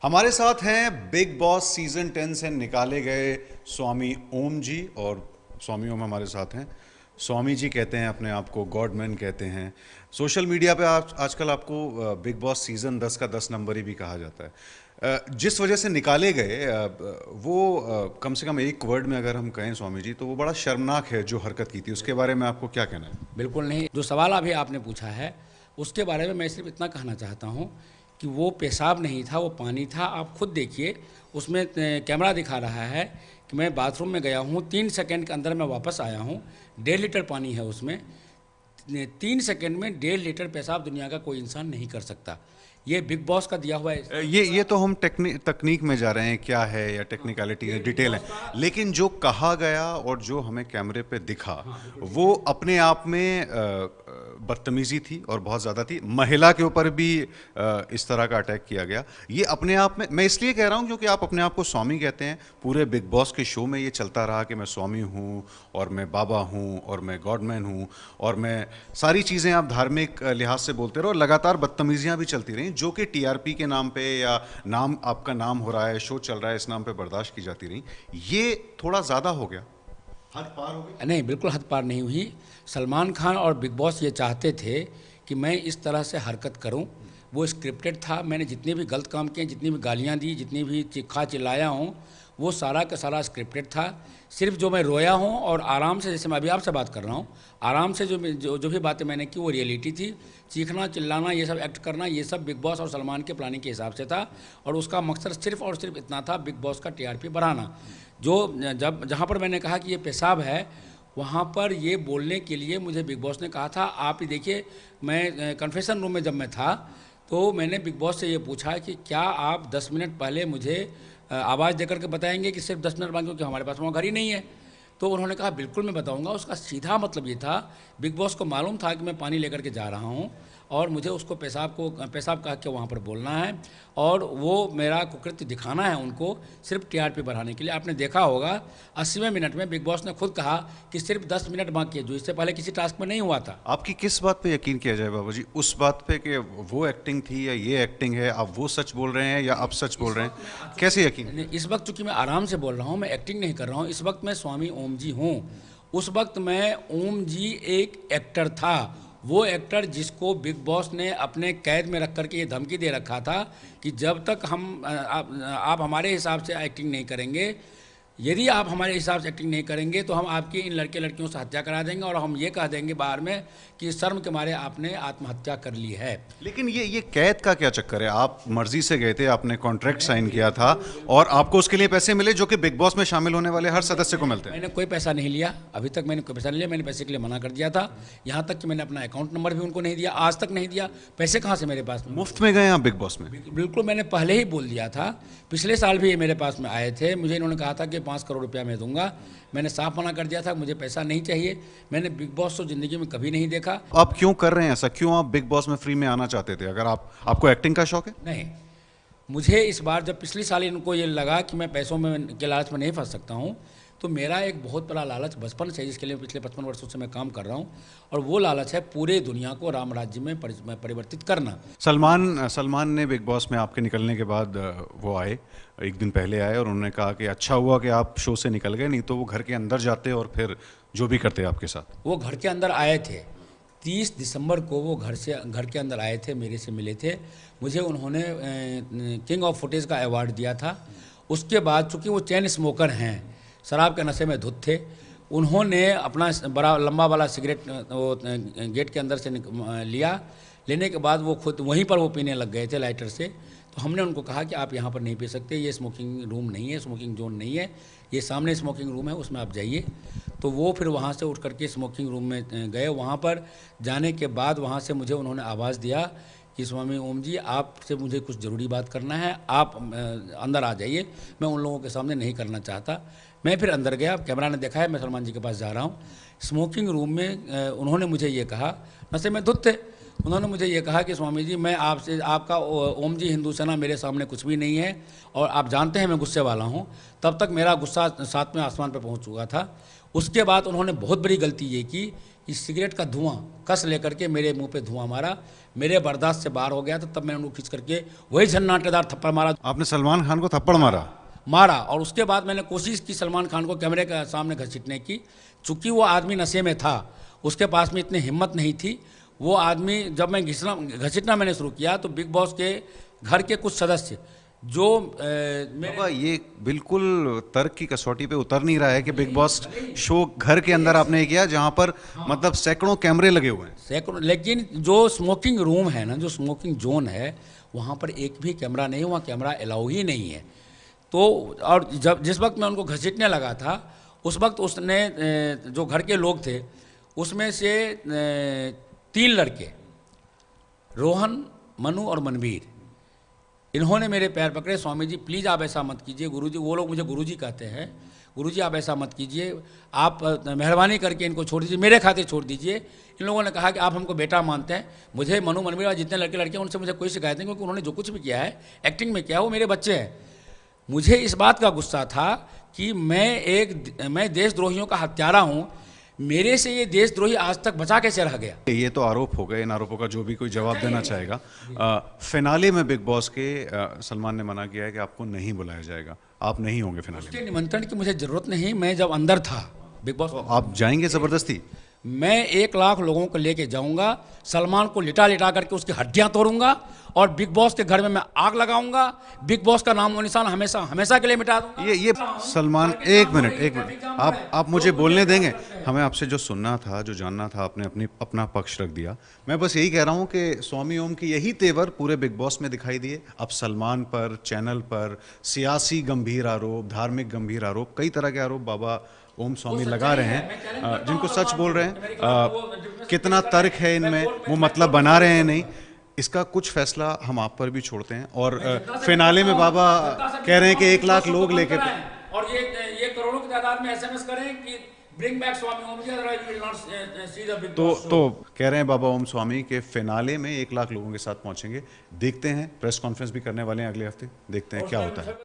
हमारे साथ हैं बिग बॉस सीजन 10 से निकाले गए स्वामी ओम जी। और स्वामी ओम हमारे साथ हैं। स्वामी जी कहते हैं अपने आप को, गॉडमैन कहते हैं। सोशल मीडिया पे आजकल आपको बिग बॉस सीजन 10 का 10 नंबर ही भी कहा जाता है। जिस वजह से निकाले गए वो कम से कम एक वर्ड में अगर हम कहें स्वामी जी, तो वो बड़ा शर्मनाक है जो हरकत की थी। उसके बारे में आपको क्या कहना है? बिल्कुल नहीं। जो सवाल अभी आपने पूछा है उसके बारे में मैं सिर्फ इतना कहना चाहता हूँ कि वो पेशाब नहीं था, वो पानी था। आप खुद देखिए, उसमें कैमरा दिखा रहा है कि मैं बाथरूम में गया हूँ, 3 सेकंड के अंदर मैं वापस आया हूँ। 1.5 लीटर पानी है उसमें। 3 सेकंड में 1.5 लीटर पेशाब दुनिया का कोई इंसान नहीं कर सकता। ये बिग बॉस का दिया हुआ है। ये तो हम तकनीक में जा रहे हैं, क्या है या टेक्निकलिटी है, डिटेल है। लेकिन जो कहा गया और जो हमें कैमरे पे दिखा वो अपने आप में बदतमीजी थी और बहुत ज़्यादा थी। महिला के ऊपर भी इस तरह का अटैक किया गया। ये अपने आप में, मैं इसलिए कह रहा हूँ क्योंकि आप अपने आप को स्वामी कहते हैं। पूरे बिग बॉस के शो में ये चलता रहा कि मैं स्वामी हूँ और मैं बाबा हूँ और मैं गॉडमैन हूँ और मैं सारी चीज़ें आप धार्मिक लिहाज से बोलते रहो। लगातार बदतमीजियाँ भी चलती रहीं जो कि टीआरपी के नाम पे या नाम, आपका नाम हो रहा है, शो चल रहा है, इस नाम पे बर्दाश्त की जाती रहीं। ये थोड़ा ज़्यादा हो गया, हद पार हो गई। नहीं, बिल्कुल हद पार नहीं हुई। सलमान खान और बिग बॉस ये चाहते थे कि मैं इस तरह से हरकत करूं। वो स्क्रिप्टेड था। मैंने जितने भी गलत काम किए, जितनी भी गालियां दी, जितनी भी चिल्ला चिल्लाया हूं, वो सारा का सारा स्क्रिप्टेड था। सिर्फ जो मैं रोया हूं और आराम से, जैसे मैं अभी आपसे बात कर रहा हूं, आराम से जो भी बातें मैंने की वो रियलिटी थी। चीखना चिल्लाना, ये सब एक्ट करना, ये सब बिग बॉस और सलमान के प्लानिंग के हिसाब से था। और उसका मकसद सिर्फ और सिर्फ इतना था, बिग बॉस का टीआरपी बढ़ाना। जो जब जहाँ पर मैंने कहा कि ये पेशाब है, वहाँ पर ये बोलने के लिए मुझे बिग बॉस ने कहा था। आप ही देखिए, मैं कन्फेशन रूम में जब मैं था तो मैंने बिग बॉस से ये पूछा कि क्या आप 10 मिनट पहले मुझे आवाज़ देकर के बताएंगे कि सिर्फ 10 मिनट बाद, क्योंकि हमारे पास वहाँ घर ही नहीं है। तो उन्होंने कहा बिल्कुल मैं बताऊंगा। उसका सीधा मतलब ये था, बिग बॉस को मालूम था कि मैं पानी लेकर के जा रहा हूँ और मुझे उसको पेशाब कह के वहाँ पर बोलना है और वो मेरा कुकृत्य दिखाना है उनको, सिर्फ टीआरपी बढ़ाने के लिए। आपने देखा होगा 80वें मिनट में बिग बॉस ने खुद कहा कि सिर्फ 10 मिनट बाकी है, जो इससे पहले किसी टास्क में नहीं हुआ था। आपकी किस बात पे यकीन किया जाए बाबा जी? उस बात पे कि वो एक्टिंग थी या ये एक्टिंग है? आप वो सच बोल रहे हैं या आप सच बोल रहे हैं? कैसे यकीन? नहीं, इस वक्त चूंकि मैं आराम से बोल रहा हूँ, मैं एक्टिंग नहीं कर रहा हूँ। इस वक्त मैं स्वामी ओम जी हूँ। उस वक्त मैं ओम जी एक एक्टर था। वो एक्टर जिसको बिग बॉस ने अपने कैद में रख करके ये धमकी दे रखा था कि जब तक आप हमारे हिसाब से एक्टिंग नहीं करेंगे, यदि आप हमारे हिसाब से एक्टिंग नहीं करेंगे तो हम आपकी इन लड़के लड़कियों से हत्या करा देंगे और हम ये कह देंगे बाहर में कि शर्म के मारे आपने आत्महत्या कर ली है। लेकिन ये कैद का क्या चक्कर है? आप मर्जी से गए थे, आपने कॉन्ट्रैक्ट साइन किया था और आपको उसके लिए पैसे मिले जो कि बिग बॉस में शामिल होने वाले हर सदस्य को मिलते हैं। मैंने कोई पैसा नहीं लिया। अभी तक मैंने कोई पैसा नहीं लिया। मैंने पैसे के लिए मना कर दिया था। यहाँ तक कि मैंने अपना अकाउंट नंबर भी उनको नहीं दिया, आज तक नहीं दिया। पैसे कहाँ से मेरे पास में? मुफ्त में गए आप बिग बॉस में? बिल्कुल, मैंने पहले ही बोल दिया था। पिछले साल भी ये मेरे पास में आए थे, मुझे इन्होंने कहा था कि 5 करोड़ रुपया मैं दूंगा। मैंने साफ मना कर दिया था, मुझे पैसा नहीं चाहिए। मैंने बिग बॉस को ज़िंदगी में कभी नहीं देखा। आप क्यों कर रहे हैं ऐसा? क्यों आप बिग बॉस में फ्री में आना चाहते थे? अगर आपको एक्टिंग का शौक है? नहीं, मुझे इस बार जब पिछली साल इनको ये लगा कि मैं पैसों में के लालच में नहीं फंस सकता हूँ, तो मेरा एक बहुत बड़ा लालच बचपन से, जिसके लिए पिछले 55 वर्षों से मैं काम कर रहा हूँ, और वो लालच है पूरे दुनिया को राम राज्य में परिवर्तित करना। सलमान ने बिग बॉस में आपके निकलने के बाद वो आए, एक दिन पहले आए और उन्होंने कहा कि अच्छा हुआ कि आप शो से निकल गए, नहीं तो वो घर के अंदर जाते और फिर जो भी करते आपके साथ। वो घर के अंदर आए थे। 30 दिसंबर को वो घर के अंदर आए थे, मेरे से मिले थे। मुझे उन्होंने किंग ऑफ फुटेज का अवार्ड दिया था। उसके बाद चूँकि वो चैन स्मोकर हैं, शराब के नशे में धुत थे, उन्होंने अपना बड़ा लंबा वाला सिगरेट वो गेट के अंदर से लिया। लेने के बाद वो खुद वहीं पर वो पीने लग गए थे लाइटर से। तो हमने उनको कहा कि आप यहाँ पर नहीं पी सकते, ये स्मोकिंग रूम नहीं है, स्मोकिंग जोन नहीं है, ये सामने स्मोकिंग रूम है, उसमें आप जाइए। तो वो फिर वहाँ से उठ करके स्मोकिंग रूम में गए। वहाँ पर जाने के बाद वहाँ से मुझे उन्होंने आवाज़ दिया कि स्वामी ओम जी, आपसे मुझे कुछ ज़रूरी बात करना है, आप अंदर आ जाइए। मैं उन लोगों के सामने नहीं करना चाहता। मैं फिर अंदर गया। कैमरा ने देखा है मैं सलमान जी के पास जा रहा हूँ। स्मोकिंग रूम में उन्होंने मुझे ये कहा, नशे में धुत थे, उन्होंने मुझे ये कहा कि स्वामी जी, मैं आपसे, आपका ओम जी हिंदू सेना मेरे सामने कुछ भी नहीं है और आप जानते हैं मैं गुस्से वाला हूँ। तब तक मेरा गुस्सा 7वें आसमान पर पहुँच चुका था। उसके बाद उन्होंने बहुत बड़ी गलती ये की कि सिगरेट का धुआं कस लेकर के मेरे मुंह पे धुआं मारा, मेरे बर्दाश्त से बाहर हो गया। तो तब मैंने उनको खींच करके वही झन्नाटेदार थप्पड़ मारा। आपने सलमान खान को थप्पड़ मारा? और उसके बाद मैंने कोशिश की सलमान खान को कैमरे के सामने घसीटने की। चूंकि वो आदमी नशे में था, उसके पास में इतनी हिम्मत नहीं थी। वो आदमी, जब मैं घसीटना मैंने शुरू किया तो बिग बॉस के घर के कुछ सदस्य जो बाबा, ये बिल्कुल तर्क की कसौटी पे उतर नहीं रहा है कि बिग बॉस शो घर के अंदर आपने किया, जहां पर मतलब सैकड़ों कैमरे लगे हुए हैं। सैकड़ों, लेकिन जो स्मोकिंग रूम है ना, जो स्मोकिंग जोन है, वहाँ पर एक भी कैमरा नहीं, वहाँ कैमरा अलाउ ही नहीं है। तो और जिस वक्त मैं उनको घसीटने लगा था, उस वक्त उसने जो घर के लोग थे उसमें से 3 लड़के, रोहन, मनु और मनवीर, इन्होंने मेरे पैर पकड़े। स्वामी जी प्लीज़ आप ऐसा मत कीजिए। गुरुजी, वो लोग मुझे गुरुजी कहते हैं, गुरुजी आप ऐसा मत कीजिए, आप मेहरबानी करके इनको छोड़ दीजिए, मेरे खातिर छोड़ दीजिए। इन लोगों ने कहा कि आप हमको बेटा मानते हैं। मुझे मनु, मनवीर और जितने लड़के लड़के हैं उनसे मुझे कोई शिकायत नहीं, क्योंकि उन्होंने जो कुछ भी किया है एक्टिंग में किया है, वो मेरे बच्चे हैं। मुझे इस बात का गुस्सा था कि मैं देशद्रोहियों का हत्यारा हूँ। मेरे से ये देशद्रोही आज तक बचा कैसे रह गया? ये तो आरोप हो गए, इन आरोपों का जो भी कोई जवाब देना चाहेगा। फिनाले में बिग बॉस के सलमान ने मना किया है कि आपको नहीं बुलाया जाएगा, आप नहीं होंगे फिनाले में। उसके निमंत्रण की मुझे जरूरत नहीं। मैं जब अंदर था बिग बॉस, तो आप जाएंगे जबरदस्ती? मैं 1 लाख लोगों को लेके जाऊंगा, सलमान को लिटा लिटा करके उसकी हड्डियां तोड़ूंगा और बिग बॉस के घर में मैं आग लगाऊंगा। बिग बॉस का नाम और निशान हमेशा हमेशा के लिए मिटा दूंगा। ये सलमान, एक मिनट, आप मुझे बोलने देंगे? हमें आपसे जो सुनना था, जो जानना था, आपने अपना पक्ष रख दिया। मैं बस यही कह रहा हूँ कि स्वामी ओम के यही तेवर पूरे बिग बॉस में दिखाई दिए। अब सलमान पर, चैनल पर सियासी गंभीर आरोप, धार्मिक गंभीर आरोप, कई तरह के आरोप बाबा ओम स्वामी लगा रहे हैं, जिनको सच बोल रहे हैं। कितना तर्क है इनमें, वो मतलब बना रहे हैं नहीं, इसका कुछ फैसला हम आप पर भी छोड़ते हैं। और फिनाले में बाबा कह रहे हैं कि 1 लाख लोग लेके, और ये करोड़ों की तादाद में SMS करें कि bring back Swami Om ji, otherwise we will not see the big boss. तो कह रहे हैं बाबा ओम स्वामी के फिनाले में 1 लाख लोगों के साथ पहुंचेंगे। देखते हैं, प्रेस कॉन्फ्रेंस भी करने वाले हैं अगले हफ्ते, देखते हैं क्या होता है।